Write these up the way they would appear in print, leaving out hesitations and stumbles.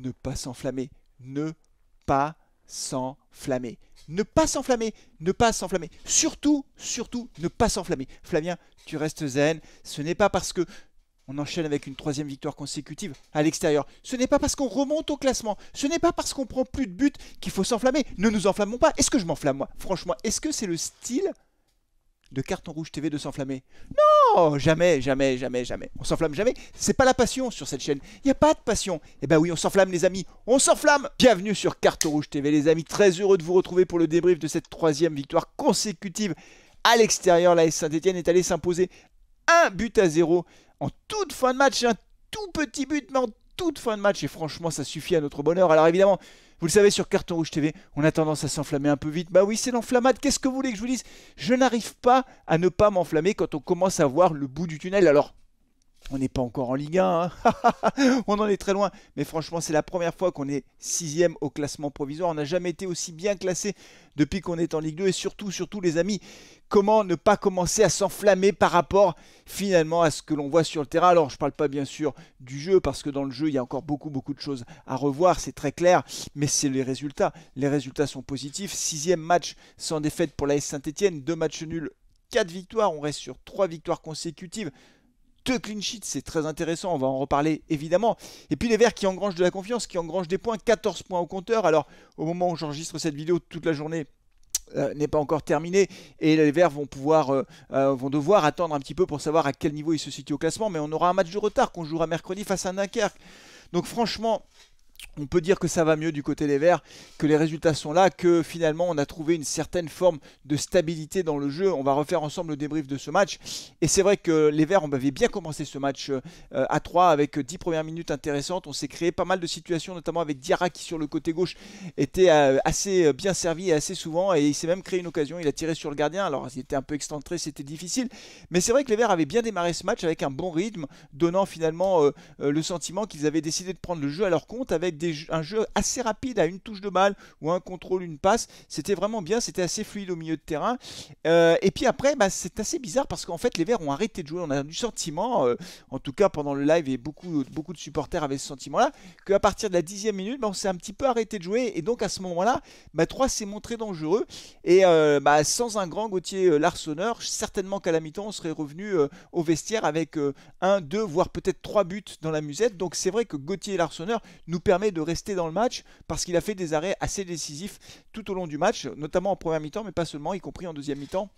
ne pas s'enflammer. Ne pas s'enflammer. Ne pas s'enflammer. Ne pas s'enflammer. Surtout, surtout, ne pas s'enflammer. Flavien, tu restes zen. Ce n'est pas parce que on enchaîne avec une troisième victoire consécutive à l'extérieur. Ce n'est pas parce qu'on remonte au classement. Ce n'est pas parce qu'on prend plus de buts qu'il faut s'enflammer. Ne nous enflammons pas. Est-ce que je m'enflamme, moi? Franchement, est-ce que c'est le style de Carton Rouge TV de s'enflammer? Non, jamais, jamais, jamais, jamais. On s'enflamme jamais. C'est pas la passion sur cette chaîne. Il n'y a pas de passion. Eh ben oui, on s'enflamme, les amis. On s'enflamme. Bienvenue sur Carton Rouge TV, les amis. Très heureux de vous retrouver pour le débrief de cette troisième victoire consécutive à l'extérieur. L'AS Saint-Etienne est allé s'imposer 1-0 en toute fin de match. Un tout petit but, mais en toute fin de match. Et franchement, ça suffit à notre bonheur. Alors évidemment, vous le savez, sur Carton Rouge TV, on a tendance à s'enflammer un peu vite. Bah oui, c'est l'enflammade. Qu'est-ce que vous voulez que je vous dise? Je n'arrive pas à ne pas m'enflammer quand on commence à voir le bout du tunnel. Alors, on n'est pas encore en Ligue 1, hein. On en est très loin. Mais franchement, c'est la première fois qu'on est 6e au classement provisoire. On n'a jamais été aussi bien classé depuis qu'on est en Ligue 2. Et surtout, les amis, comment ne pas commencer à s'enflammer par rapport finalement à ce que l'on voit sur le terrain. Alors, je ne parle pas bien sûr du jeu, parce que dans le jeu, il y a encore beaucoup de choses à revoir, c'est très clair. Mais c'est les résultats. Les résultats sont positifs. 6e match sans défaite pour l'AS Saint-Etienne. 2 matchs nuls, 4 victoires. On reste sur 3 victoires consécutives. 2 clean sheets, c'est très intéressant, on va en reparler évidemment. Et puis les Verts qui engrangent de la confiance, qui engrangent des points, 14 points au compteur. Alors au moment où j'enregistre cette vidéo, toute la journée n'est pas encore terminée et les Verts vont devoir attendre un petit peu pour savoir à quel niveau ils se situent au classement. Mais on aura un match de retard qu'on jouera mercredi face à Dunkerque. Donc franchement, on peut dire que ça va mieux du côté des Verts, que les résultats sont là, que finalement on a trouvé une certaine forme de stabilité dans le jeu. On va refaire ensemble le débrief de ce match. Et c'est vrai que les Verts, on avait bien commencé ce match à 3 avec 10 premières minutes intéressantes. On s'est créé pas mal de situations, notamment avec Diarra qui sur le côté gauche était assez bien servi et assez souvent. Et il s'est même créé une occasion, il a tiré sur le gardien. Alors il était un peu excentré, c'était difficile. Mais c'est vrai que les Verts avaient bien démarré ce match avec un bon rythme, donnant finalement le sentiment qu'ils avaient décidé de prendre le jeu à leur compte avec un jeu assez rapide à une touche de balle ou un contrôle, une passe. C'était vraiment bien, c'était assez fluide au milieu de terrain. Et puis après, c'est assez bizarre parce qu'en fait les Verts ont arrêté de jouer. On a du sentiment, en tout cas pendant le live, et beaucoup de supporters avaient ce sentiment-là, qu'à partir de la 10e minute, on s'est un petit peu arrêté de jouer. Et donc à ce moment-là, 3 s'est montré dangereux. Et sans un grand Gauthier Larsonneur, certainement qu'à la mi-temps, on serait revenu au vestiaire avec 1, 2, voire peut-être 3 buts dans la musette. Donc c'est vrai que Gauthier Larsonneur nous permet de rester dans le match parce qu'il a fait des arrêts assez décisifs tout au long du match, notamment en première mi-temps, mais pas seulement, y compris en deuxième mi-temps.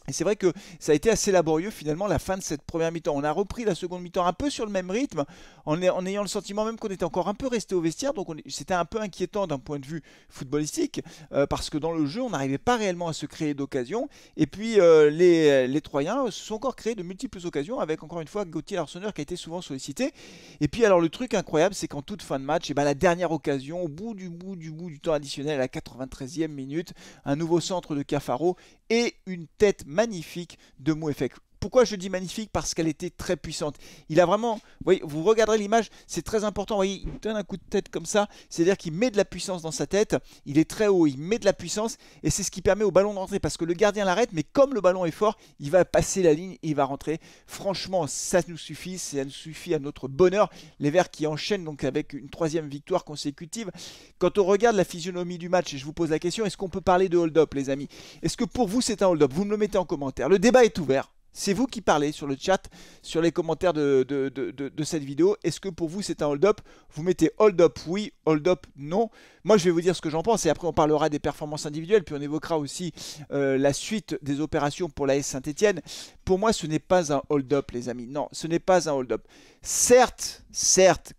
Et c'est vrai que ça a été assez laborieux finalement la fin de cette première mi-temps. On a repris la seconde mi-temps un peu sur le même rythme, en ayant le sentiment même qu'on était encore un peu resté au vestiaire. Donc c'était un peu inquiétant d'un point de vue footballistique, parce que dans le jeu on n'arrivait pas réellement à se créer d'occasions. Et puis les Troyens se sont encore créés de multiples occasions, avec encore une fois Gauthier Larsonneur qui a été souvent sollicité. Et puis alors le truc incroyable, c'est qu'en toute fin de match, la dernière occasion, au bout du temps additionnel, à la 93e minute, un nouveau centre de Cafaro et une tête magnifique de Mouefek. Pourquoi je dis magnifique? Parce qu'elle était très puissante. Il a vraiment, vous regarderez l'image, c'est très important. Vous voyez, il donne un coup de tête comme ça, c'est-à-dire qu'il met de la puissance dans sa tête. Il est très haut, il met de la puissance et c'est ce qui permet au ballon d'entrer parce que le gardien l'arrête, mais comme le ballon est fort, il va passer la ligne et il va rentrer. Franchement, ça nous suffit, ça nous suffit à notre bonheur. Les Verts qui enchaînent donc avec une 3e victoire consécutive. Quand on regarde la physionomie du match, et je vous pose la question, est-ce qu'on peut parler de hold-up, les amis? Est-ce que pour vous c'est un hold-up? Vous me le mettez en commentaire. Le débat est ouvert. C'est vous qui parlez sur le chat, sur les commentaires de cette vidéo. Est-ce que pour vous c'est un hold-up? Vous mettez hold-up oui, hold-up non. Moi je vais vous dire ce que j'en pense et après on parlera des performances individuelles. Puis on évoquera aussi la suite des opérations pour l'AS Saint-Etienne. Pour moi ce n'est pas un hold-up, les amis. Non, ce n'est pas un hold-up. Certes,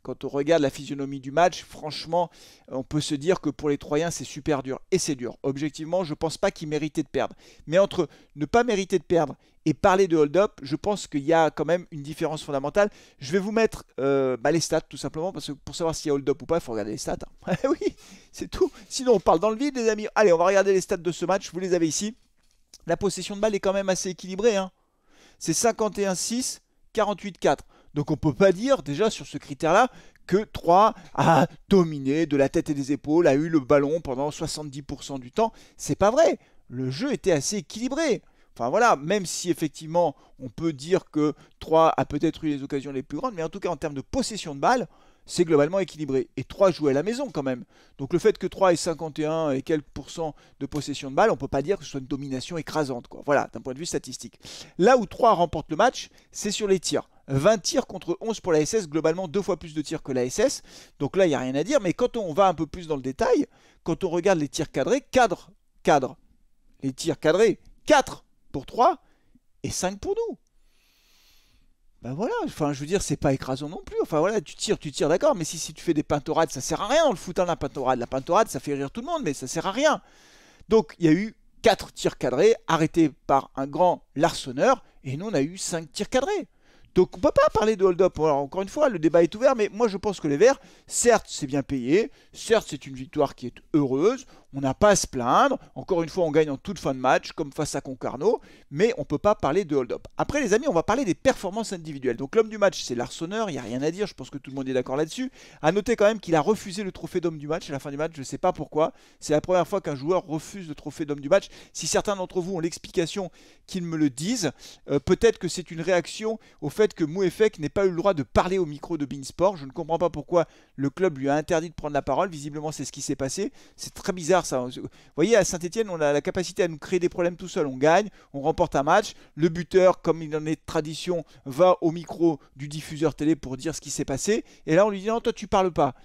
quand on regarde la physionomie du match, franchement, on peut se dire que pour les Troyens c'est super dur. Et c'est dur. Objectivement, je ne pense pas qu'ils méritaient de perdre. Mais entre ne pas mériter de perdre et parler de hold-up, je pense qu'il y a quand même une différence fondamentale. Je vais vous mettre les stats tout simplement, parce que pour savoir s'il y a hold-up ou pas, il faut regarder les stats. Hein. Oui, c'est tout. Sinon on parle dans le vide, les amis. Allez, on va regarder les stats de ce match, vous les avez ici. La possession de balle est quand même assez équilibrée. Hein. C'est 51-6, 48-4. Donc on ne peut pas dire déjà sur ce critère-là que 3 a dominé de la tête et des épaules, a eu le ballon pendant 70% du temps. C'est pas vrai. Le jeu était assez équilibré. Enfin voilà, même si effectivement on peut dire que 3 a peut-être eu les occasions les plus grandes, mais en tout cas en termes de possession de balle, c'est globalement équilibré. Et 3 jouent à la maison quand même. Donc le fait que 3 ait 51 et quelques pourcents de possession de balle, on ne peut pas dire que ce soit une domination écrasante, quoi. Voilà, d'un point de vue statistique. Là où 3 remportent le match, c'est sur les tirs. 20 tirs contre 11 pour la SS, globalement 2 fois plus de tirs que la SS. Donc là, il n'y a rien à dire. Mais quand on va un peu plus dans le détail, quand on regarde les tirs cadrés, cadre. Les tirs cadrés, 4 pour 3 et 5 pour nous. Ben voilà, enfin je veux dire, c'est pas écrasant non plus. Enfin voilà, tu tires, d'accord, mais si tu fais des peintorades, ça sert à rien dans le foot, hein, la peintorade. La peintorade, ça fait rire tout le monde, mais ça sert à rien. Donc il y a eu 4 tirs cadrés arrêtés par un grand Larsonneur, et nous on a eu 5 tirs cadrés. Donc on ne peut pas parler de hold-up. Alors, encore une fois, le débat est ouvert, mais moi je pense que les Verts, certes c'est bien payé, certes c'est une victoire qui est heureuse, on n'a pas à se plaindre, encore une fois on gagne en toute fin de match, comme face à Concarneau, mais on ne peut pas parler de hold-up. Après les amis, on va parler des performances individuelles. Donc l'homme du match c'est Larsonneur, il n'y a rien à dire, je pense que tout le monde est d'accord là-dessus. A noter quand même qu'il a refusé le trophée d'homme du match à la fin du match, je ne sais pas pourquoi, c'est la première fois qu'un joueur refuse le trophée d'homme du match. Si certains d'entre vous ont l'explication, qu'ils me le disent, peut-être que c'est une réaction au fait que Mouefek n'ait pas eu le droit de parler au micro de Beansport. Je ne comprends pas pourquoi le club lui a interdit de prendre la parole. Visiblement, c'est ce qui s'est passé. C'est très bizarre ça. Vous voyez, à Saint-Etienne, on a la capacité à nous créer des problèmes tout seul. On gagne, on remporte un match. Le buteur, comme il en est de tradition, va au micro du diffuseur télé pour dire ce qui s'est passé. Et là, on lui dit non, toi, tu parles pas.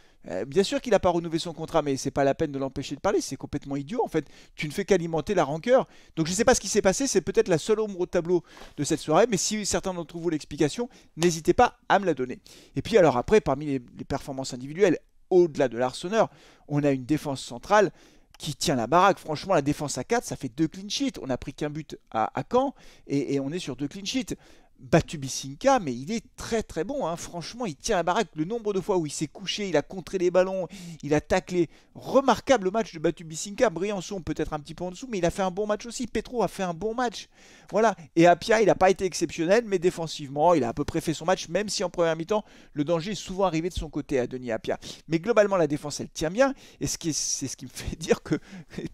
Bien sûr qu'il n'a pas renouvelé son contrat, mais c'est pas la peine de l'empêcher de parler, c'est complètement idiot en fait. Tu ne fais qu'alimenter la rancœur. Donc je ne sais pas ce qui s'est passé, c'est peut-être la seule ombre au tableau de cette soirée, mais si certains d'entre vous l'explication, n'hésitez pas à me la donner. Et puis alors après, parmi les performances individuelles, au-delà de l'Arseneur, on a une défense centrale qui tient la baraque. Franchement, la défense à 4, ça fait 2 clean sheets. On n'a pris qu'un but à Caen et on est sur 2 clean sheets. Batubisinka, mais il est très très bon, hein. Franchement il tient la baraque. Le nombre de fois où il s'est couché, il a contré les ballons, il a taclé. Remarquable match de Batubisinka. Briançon peut-être un petit peu en dessous, mais il a fait un bon match aussi. Petro a fait un bon match, voilà. Et Apia, il n'a pas été exceptionnel, mais défensivement il a à peu près fait son match, même si en première mi-temps le danger est souvent arrivé de son côté à Denis Apia. Mais globalement la défense elle tient bien, et c'est ce qui me fait dire que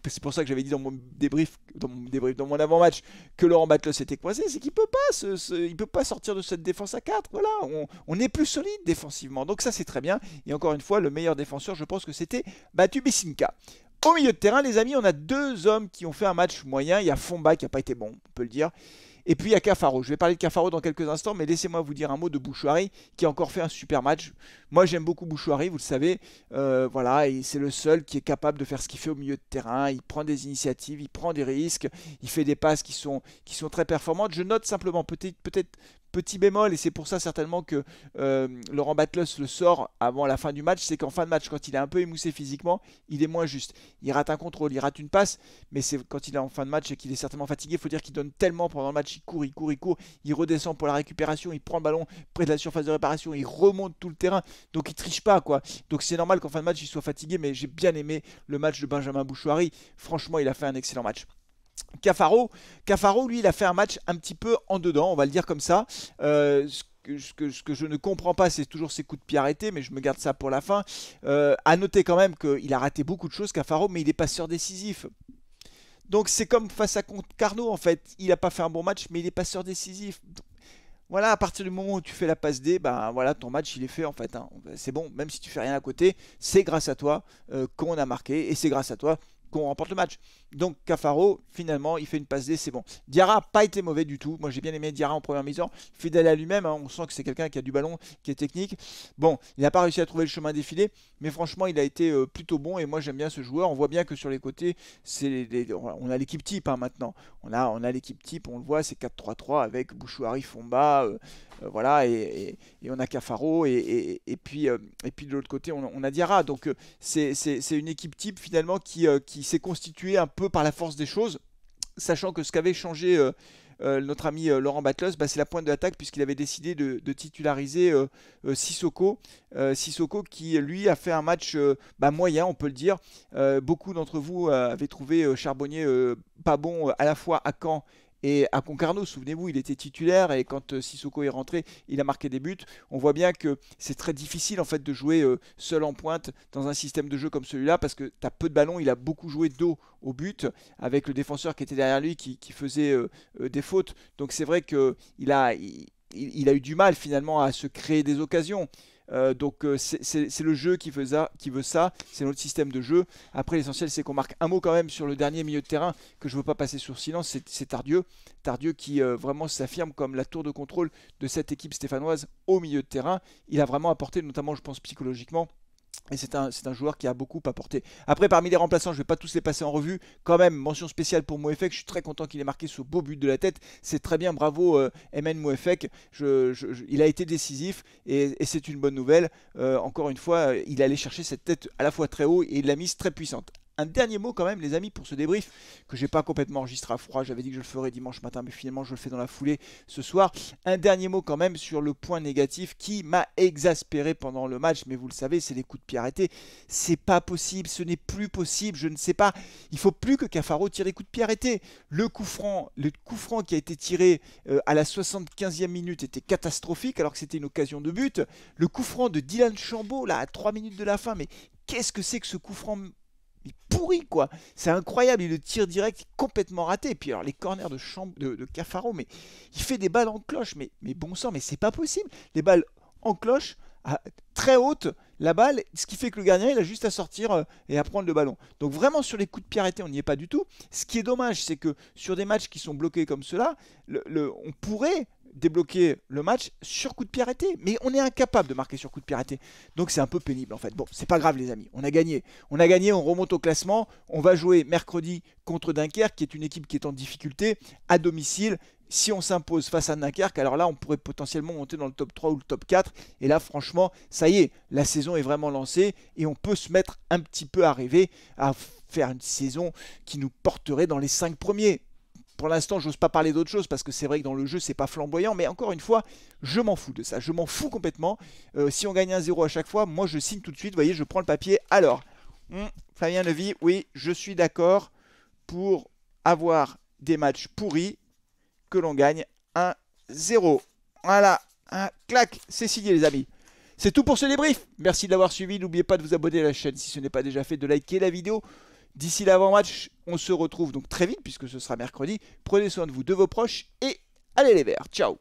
c'est pour ça que j'avais dit dans mon débrief, dans mon avant-match, que Laurent Batlos était coincé, c'est qu'il peut pas il peut pas sortir de cette défense à 4. Voilà, on est plus solide défensivement. Donc ça c'est très bien. Et encore une fois, le meilleur défenseur, je pense que c'était Batubisinka. Au milieu de terrain, les amis, on a 2 hommes qui ont fait un match moyen. Il y a Fomba qui n'a pas été bon, on peut le dire. Et puis il y a Cafaro. Je vais parler de Cafaro dans quelques instants, mais laissez-moi vous dire un mot de Bouchouari qui a encore fait un super match. Moi j'aime beaucoup Bouchouari, vous le savez. Voilà, et c'est le seul qui est capable de faire ce qu'il fait au milieu de terrain. Il prend des initiatives, il prend des risques, il fait des passes qui sont très performantes. Je note simplement peut-être petit bémol, et c'est pour ça certainement que Laurent Batlos le sort avant la fin du match, c'est qu'en fin de match, quand il est un peu émoussé physiquement, il est moins juste. Il rate un contrôle, il rate une passe, mais c'est quand il est en fin de match et qu'il est certainement fatigué, il faut dire qu'il donne tellement pendant le match, il redescend pour la récupération, il prend le ballon près de la surface de réparation, il remonte tout le terrain, donc il triche pas quoi. Donc c'est normal qu'en fin de match il soit fatigué, mais j'ai bien aimé le match de Benjamin Bouchouari. Franchement, il a fait un excellent match. Cafaro, lui, il a fait un match un petit peu en dedans, on va le dire comme ça. Ce que je ne comprends pas, c'est toujours ses coups de pied arrêtés, mais je me garde ça pour la fin. À noter quand même qu'il a raté beaucoup de choses, Cafaro, mais il est passeur décisif. Donc c'est comme face à Concarneau, en fait. Il n'a pas fait un bon match, mais il est passeur décisif. Voilà, à partir du moment où tu fais la passe D, ben voilà, ton match il est fait en fait, hein. C'est bon, même si tu fais rien à côté, c'est grâce à toi qu'on a marqué, et c'est grâce à toi qu'on remporte le match. Donc Cafaro, finalement, il fait une passe D, c'est bon. Diarra n'a pas été mauvais du tout. Moi, j'ai bien aimé Diarra en première mi-temps. Fidèle à lui-même, hein, on sent que c'est quelqu'un qui a du ballon, qui est technique. Bon, il n'a pas réussi à trouver le chemin défilé, mais franchement, il a été plutôt bon. Et moi, j'aime bien ce joueur. On voit bien que sur les côtés, on a l'équipe type hein, maintenant. On a l'équipe type, on le voit, c'est 4-3-3 avec Bouchouari, Fomba. Voilà, et on a Cafaro, et puis de l'autre côté, on a Diarra. Donc c'est une équipe type finalement qui s'est constituée un peu par la force des choses, sachant que ce qu'avait changé notre ami Laurent Batlos, bah, c'est la pointe de l'attaque, puisqu'il avait décidé de titulariser Sissoko. Sissoko qui lui a fait un match moyen, on peut le dire. Beaucoup d'entre vous avaient trouvé Charbonnier pas bon à la fois à Caen et à Concarneau. Souvenez-vous, il était titulaire, et quand Sissoko est rentré, il a marqué des buts. On voit bien que c'est très difficile en fait de jouer seul en pointe dans un système de jeu comme celui-là, parce que tu as peu de ballons. Il a beaucoup joué dos au but avec le défenseur qui était derrière lui qui faisait des fautes. Donc c'est vrai qu'il a eu du mal finalement à se créer des occasions. C'est le jeu qui veut ça, c'est notre système de jeu. Après l'essentiel c'est qu'on marque un mot quand même sur le dernier milieu de terrain que je ne veux pas passer sur silence, c'est Tardieu. Tardieu qui vraiment s'affirme comme la tour de contrôle de cette équipe stéphanoise au milieu de terrain. Il a vraiment apporté, notamment je pense psychologiquement. Et c'est un joueur qui a beaucoup apporté. Après, parmi les remplaçants, je ne vais pas tous les passer en revue. Quand même, mention spéciale pour Mouefek. Je suis très content qu'il ait marqué ce beau but de la tête. C'est très bien, bravo Emen Mouefek. Il a été décisif et c'est une bonne nouvelle. Encore une fois, il allait chercher cette tête à la fois très haut et il l'a mise très puissante. Un dernier mot quand même les amis pour ce débrief que j'ai pas complètement enregistré à froid, j'avais dit que je le ferais dimanche matin mais finalement je le fais dans la foulée ce soir. Un dernier mot quand même sur le point négatif qui m'a exaspéré pendant le match, mais vous le savez c'est les coups de pied arrêtés. C'est pas possible, ce n'est plus possible, je ne sais pas, il faut plus que Cafaro tire des coups de pied arrêtés. Le coup franc qui a été tiré à la 75e minute était catastrophique alors que c'était une occasion de but. Le coup franc de Dylan Chambaud là à 3 minutes de la fin, mais qu'est-ce que c'est que ce coup franc pourri quoi, c'est incroyable, il le tire direct complètement raté. Et puis alors les corners de Cafaro, mais il fait des balles en cloche, mais bon sang, mais c'est pas possible, les balles en cloche très haute la balle, ce qui fait que le gardien il a juste à sortir et à prendre le ballon. Donc vraiment sur les coups de pied arrêtés on n'y est pas du tout. Ce qui est dommage c'est que sur des matchs qui sont bloqués comme cela, on pourrait débloquer le match sur coup de pied arrêté, mais on est incapable de marquer sur coup de pied arrêté, donc c'est un peu pénible en fait. Bon, c'est pas grave les amis, on a gagné, on remonte au classement, on va jouer mercredi contre Dunkerque qui est une équipe qui est en difficulté à domicile. Si on s'impose face à Dunkerque, alors là on pourrait potentiellement monter dans le top 3 ou le top 4, et là franchement ça y est, la saison est vraiment lancée et on peut se mettre un petit peu à rêver à faire une saison qui nous porterait dans les 5 premiers. Pour l'instant, j'ose pas parler d'autre chose parce que c'est vrai que dans le jeu, c'est pas flamboyant. Mais encore une fois, je m'en fous de ça. Je m'en fous complètement. Si on gagne 1-0 à chaque fois, moi je signe tout de suite. Vous voyez, je prends le papier. Alors, Fabien Levy, oui, je suis d'accord pour avoir des matchs pourris que l'on gagne 1-0. Voilà, clac, c'est signé les amis. C'est tout pour ce débrief. Merci de l'avoir suivi. N'oubliez pas de vous abonner à la chaîne si ce n'est pas déjà fait, de liker la vidéo. D'ici l'avant-match, on se retrouve donc très vite puisque ce sera mercredi. Prenez soin de vous, de vos proches et allez les Verts. Ciao.